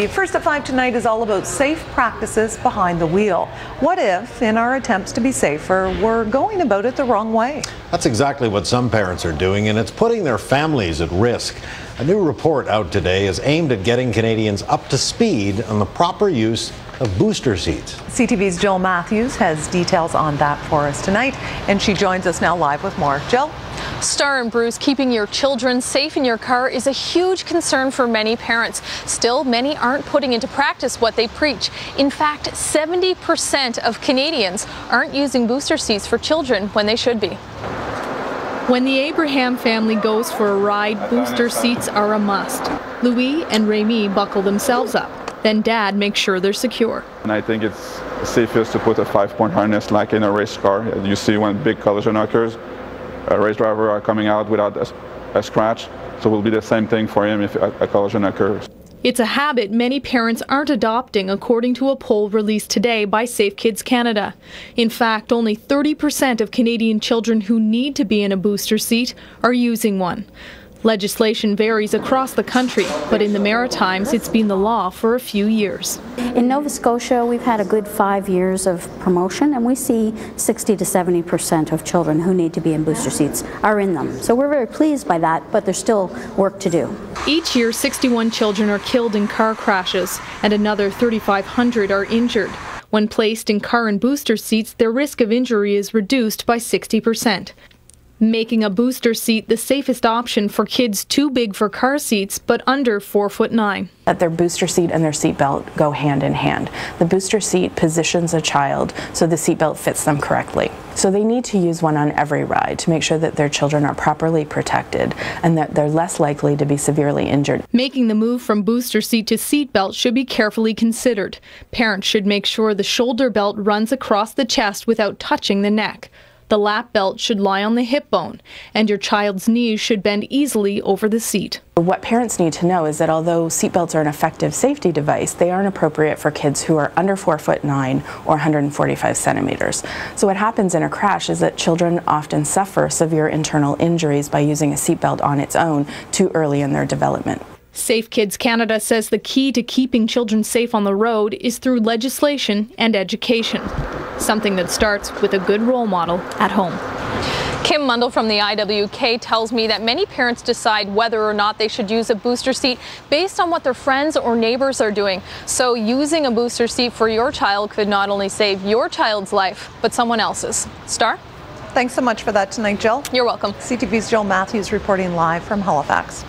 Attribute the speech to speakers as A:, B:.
A: First at 5 tonight is all about safe practices behind the wheel. What if, in our attempts to be safer, we're going about it the wrong way?
B: That's exactly what some parents are doing, and it's putting their families at risk. A new report out today is aimed at getting Canadians up to speed on the proper use of booster seats.
A: CTV's Jill Matthews has details on that for us tonight, and she joins us now live with more. Jill?
C: Star and Bruce, keeping your children safe in your car is a huge concern for many parents. Still, many aren't putting into practice what they preach. In fact, 70% of Canadians aren't using booster seats for children when they should be. When the Abraham family goes for a ride, booster seats are a must. Louis and Remy buckle themselves up. Then Dad makes sure they're secure.
D: And I think it's safest to put a 5-point harness like in a race car. You see when big collision occurs, a race driver are coming out without a scratch, so it will be the same thing for him if a collision occurs.
C: It's a habit many parents aren't adopting, according to a poll released today by Safe Kids Canada. In fact, only 30% of Canadian children who need to be in a booster seat are using one. Legislation varies across the country, but in the Maritimes, it's been the law for a few years.
E: In Nova Scotia, we've had a good 5 years of promotion, and we see 60 to 70% of children who need to be in booster seats are in them. So we're very pleased by that, but there's still work to do.
C: Each year, 61 children are killed in car crashes, and another 3,500 are injured. When placed in car and booster seats, their risk of injury is reduced by 60%. Making a booster seat the safest option for kids too big for car seats but under 4'9".
F: That their booster seat and their seatbelt go hand in hand. The booster seat positions a child so the seatbelt fits them correctly. So they need to use one on every ride to make sure that their children are properly protected and that they're less likely to be severely injured.
C: Making the move from booster seat to seatbelt should be carefully considered. Parents should make sure the shoulder belt runs across the chest without touching the neck. The lap belt should lie on the hip bone, and your child's knees should bend easily over the seat.
F: What parents need to know is that although seatbelts are an effective safety device, they aren't appropriate for kids who are under 4'9" or 145 centimeters. So what happens in a crash is that children often suffer severe internal injuries by using a seatbelt on its own too early in their development.
C: Safe Kids Canada says the key to keeping children safe on the road is through legislation and education, something that starts with a good role model at home. Kim Mundle from the IWK tells me that many parents decide whether or not they should use a booster seat based on what their friends or neighbors are doing. So using a booster seat for your child could not only save your child's life, but someone else's. Star?
A: Thanks so much for that tonight, Jill.
C: You're welcome.
A: CTV's Jill Matthews reporting live from Halifax.